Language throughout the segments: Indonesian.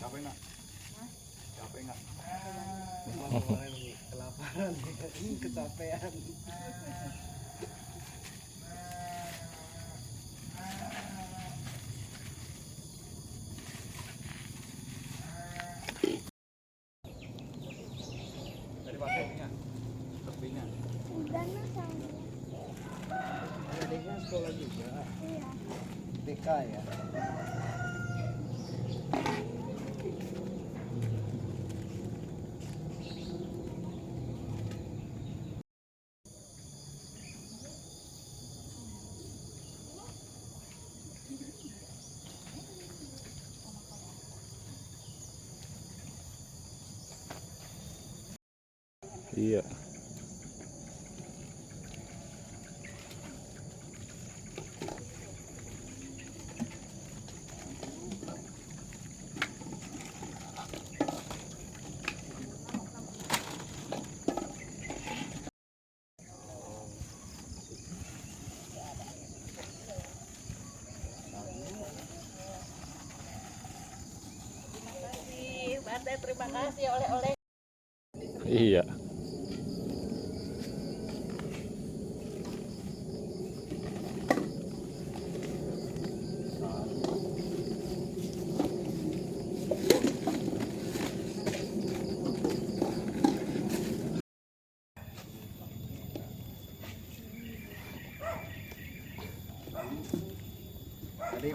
Capek nggak? Capek nggak? Kelaparan, kecapean. Dari pasirnya, tepinya. Udah sama. Adiknya sekolah juga. Iya. TK ya. Iya. Terima kasih oleh-oleh. Iya. Tadi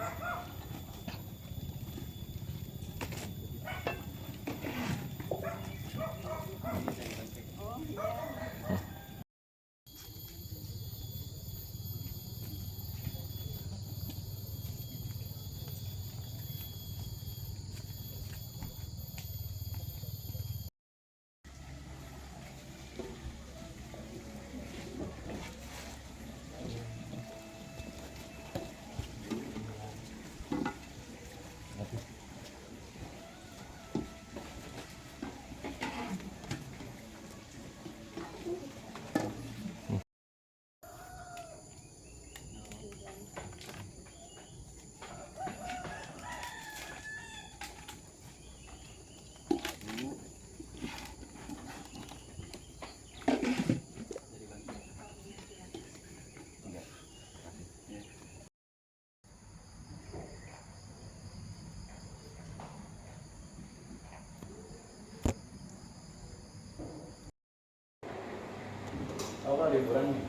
Apa liburan nih?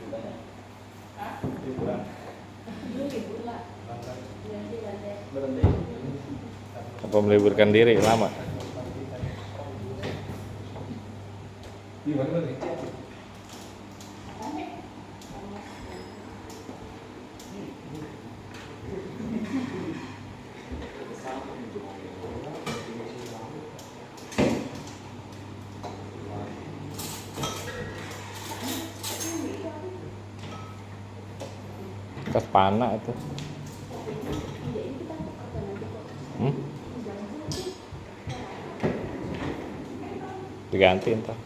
Ceritanya? Liburan. Berhenti. Apa meliburkan diri lama? Di mana nih? Bekas panah itu. Diganti entar.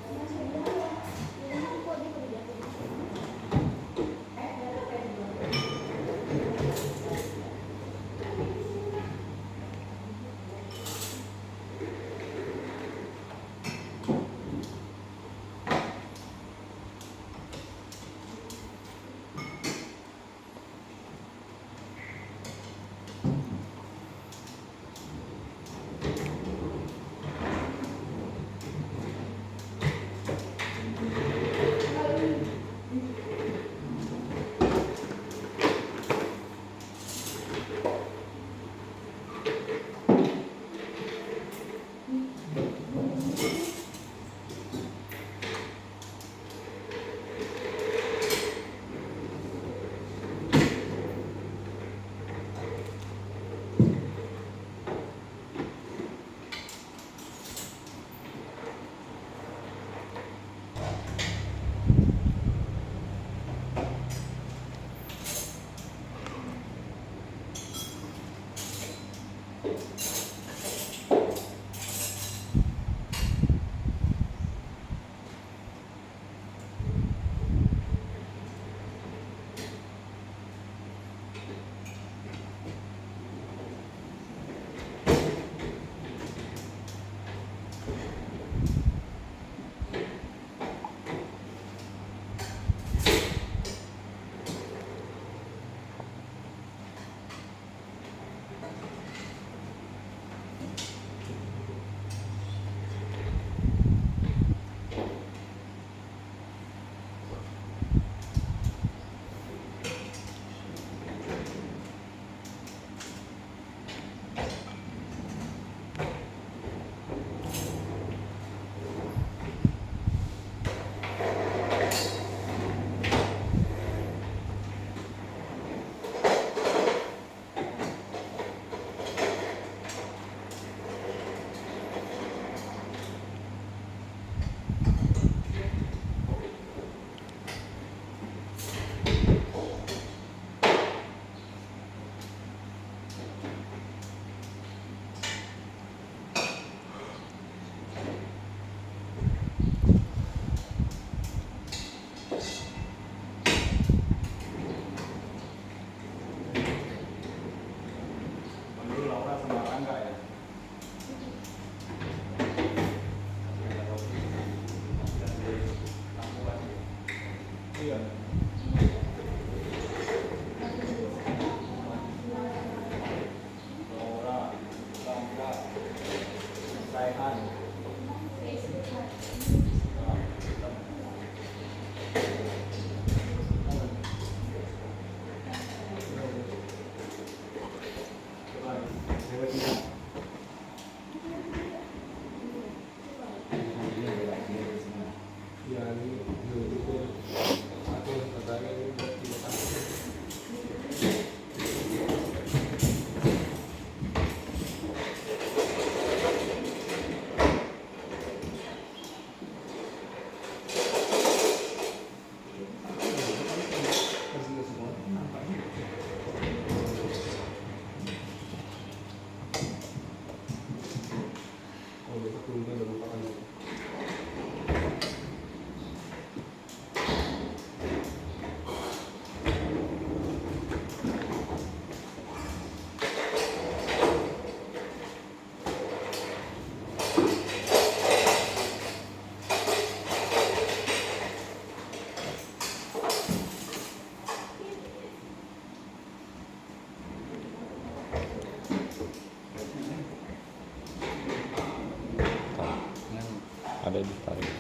ada ditarik.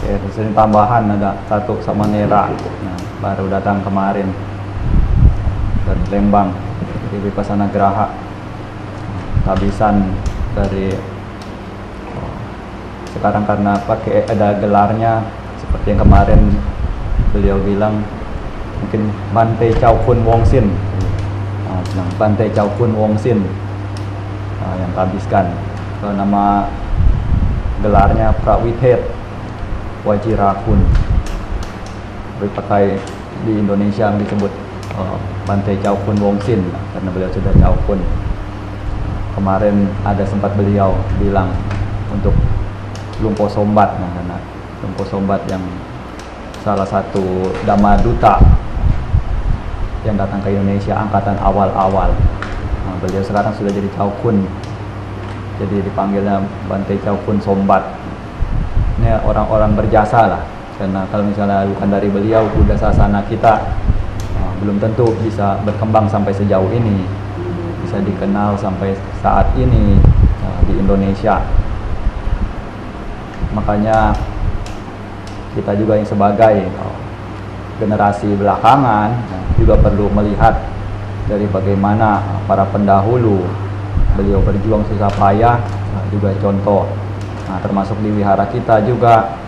Oke, di sini tambahan ada satu sama Nera. Nah, baru datang kemarin dari Lembang, di Vipassana Graha. Habisan dari sekarang karena pakai ada gelarnya seperti yang kemarin beliau bilang, mungkin Bante Chow Kun Wong Sin. Bante Chow Kun Wong Sin yang habiskan. Nama gelarnya Prawithet Wajirakun. Dipakai di Indonesia yang disebut Bante Chow Kun Wong Sin karena beliau sudah Chow Kun. Kemarin ada sempat beliau bilang untuk Lumpo Sombat, karena Lumpo Sombat yang salah satu Dhamma Duta yang datang ke Indonesia angkatan awal-awal. Beliau sekarang sudah jadi Chow Kun, jadi dipanggilnya Bante Chow Kun Sombat. Ini orang-orang berjasa lah, karena kalau misalnya bukan dari beliau, Buddha Sasana kita belum tentu bisa berkembang sampai sejauh ini, bisa dikenal sampai saat ini di Indonesia. Makanya kita juga yang sebagai generasi belakangan juga perlu melihat dari bagaimana para pendahulu beliau berjuang susah payah, juga contoh. Nah, termasuk di wihara kita juga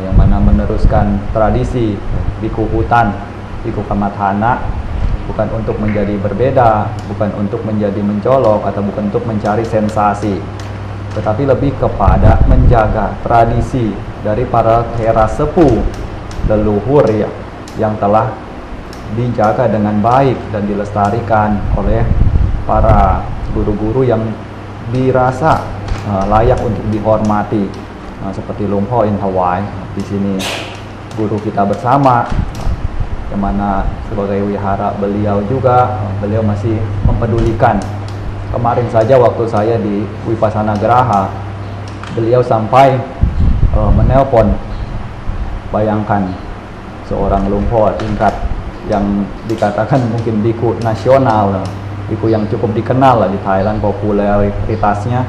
yang mana meneruskan tradisi biku hutan, biku kamathana, bukan untuk menjadi berbeda, bukan untuk menjadi mencolok, atau bukan untuk mencari sensasi, tetapi lebih kepada menjaga tradisi dari para thera sepuh leluhur ya, yang telah dijaga dengan baik dan dilestarikan oleh para guru-guru yang dirasa layak untuk dihormati, seperti Lumpho Intawai. Di sini guru kita bersama, yang mana sebagai wihara beliau juga, beliau masih mempedulikan. Kemarin saja waktu saya di Vipassana Graha, beliau sampai menelpon, bayangkan seorang Lumpho tingkat yang dikatakan mungkin biku nasional, biku yang cukup dikenal lah di Thailand, popularitasnya,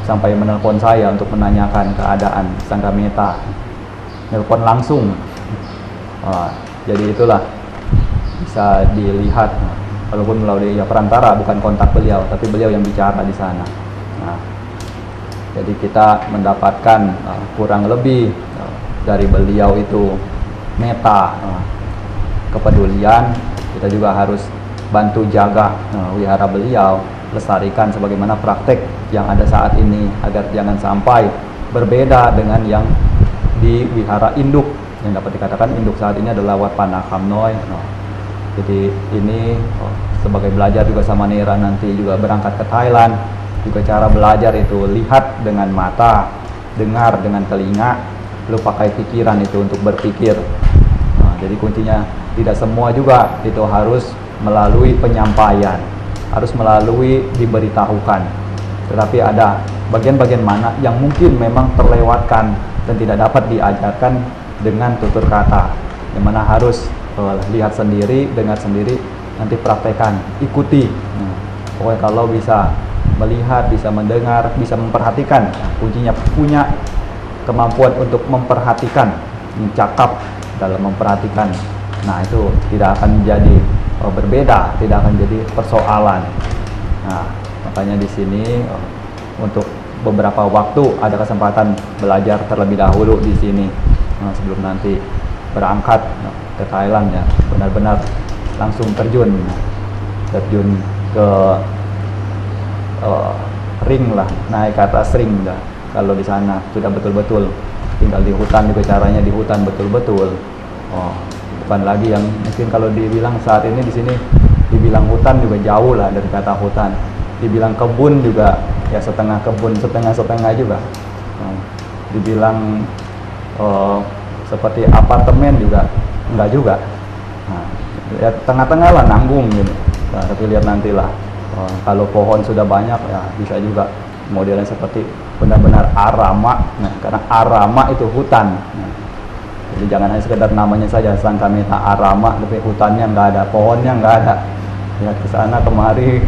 sampai menelpon saya untuk menanyakan keadaan Sanghameta. Nelpon langsung. Jadi itulah bisa dilihat, walaupun melalui perantara, bukan kontak beliau, tapi beliau yang bicara di sana. Nah, jadi kita mendapatkan kurang lebih dari beliau itu meta, kepedulian. Kita juga harus bantu jaga wihara beliau, lestarikan sebagaimana praktek yang ada saat ini, agar jangan sampai berbeda dengan yang di wihara induk. Yang dapat dikatakan induk saat ini adalah Wat Panakam Noi. Jadi ini sebagai belajar juga sama Nera, nanti juga berangkat ke Thailand, juga cara belajar itu lihat dengan mata, dengar dengan telinga, lalu pakai pikiran itu untuk berpikir. Jadi kuncinya tidak semua juga itu harus melalui penyampaian, harus melalui diberitahukan, tetapi ada bagian-bagian mana yang mungkin memang terlewatkan dan tidak dapat diajarkan dengan tutur kata, yang mana harus lihat sendiri, dengar sendiri, nanti praktekkan, ikuti. Pokoknya kalau bisa melihat, bisa mendengar, bisa memperhatikan, kuncinya punya kemampuan untuk memperhatikan, mencakap dalam memperhatikan. Nah, itu tidak akan menjadi berbeda, tidak akan jadi persoalan. Nah, makanya di sini untuk beberapa waktu ada kesempatan belajar terlebih dahulu di sini, sebelum nanti berangkat ke Thailand ya, benar-benar langsung terjun ke ring lah, naik ke atas ring dah. Kalau di sana sudah betul-betul tinggal di hutan juga, caranya di hutan betul-betul. Oh, bukan lagi yang mungkin kalau dibilang saat ini di sini dibilang hutan juga jauh lah dari kata hutan. Dibilang kebun juga ya setengah kebun, setengah juga. Dibilang seperti apartemen juga enggak juga. Nah, ya tengah-tengah lah, nanggung gitu. Nah, tapi lihat nantilah. Kalau pohon sudah banyak ya bisa juga modelnya seperti benar-benar arama. Nah, karena arama itu hutan. Nah, jadi jangan hanya sekedar namanya saja Sangka Meta arama, tapi hutannya nggak ada, pohonnya nggak ada. Ya ke sana kemari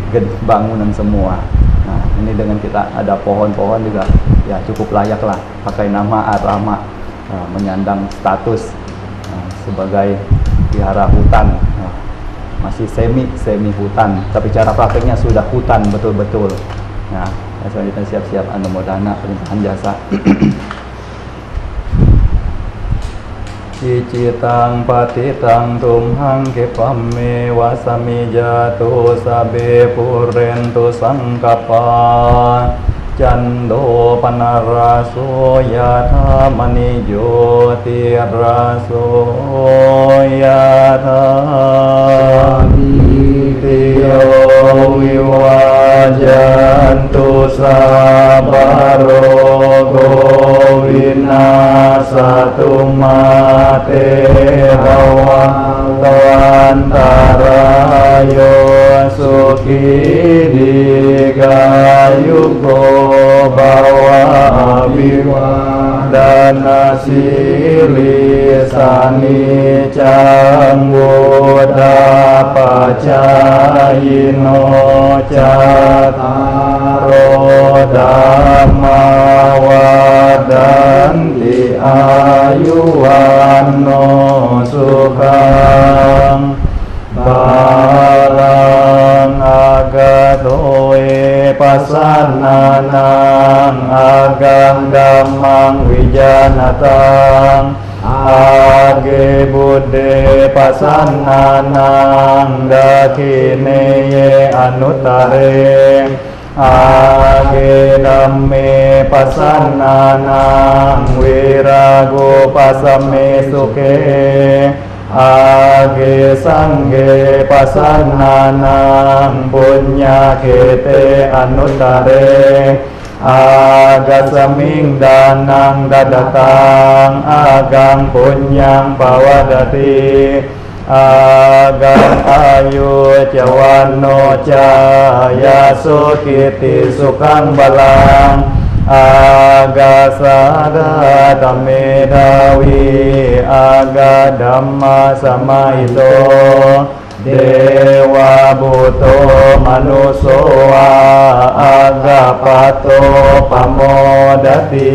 bangunan semua. Nah, ini dengan kita ada pohon-pohon juga ya cukup layak lah pakai nama arama, menyandang status sebagai vihara hutan. Masih semi hutan, tapi cara prakteknya sudah hutan betul-betul. Nah, selanjutnya siap-siap anumodana perintahan jasa. Icitang patitang tumhang kepame wasami jatuh sabe purentu sangkapa cando panaraso yata manijo tiraso yata tiyo wiwajantu sabaro satu mate hawantara yo suki digayugo bawa abiwadana silisani canggoda pacayino cataro dhammawadanti ayuwano sukang barang agatoe pasananang agang damang wijanatang age buddhe pasananang dakineye anutare age dhamme pasananang wirago pasame suke age sangge pasananang punya kete anutare agasaming danang dadatang agang punyang pawadati agang ayu cawano caya sukiti sukang balang aga sada tamedawi aga dhamma samaito dewa buto manusoa aga pato pamodati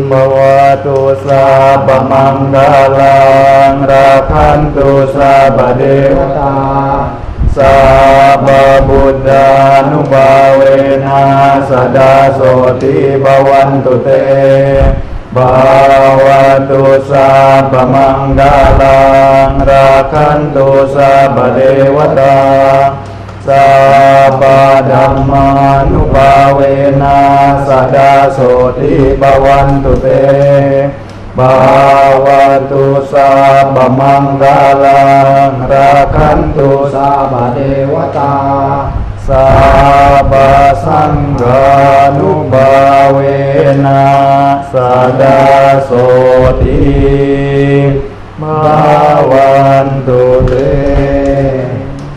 bawatu sabamanggalang rakantu sabadewata Sabba Buddha nubawena sada soti bawantu te bawatu sabba manggalang rakantu sabba dewata sabba dhamma nubawena sada soti bawantu te bawatu sabba manggalang rakantu sabba dewata sabba sangha nubawena sada soti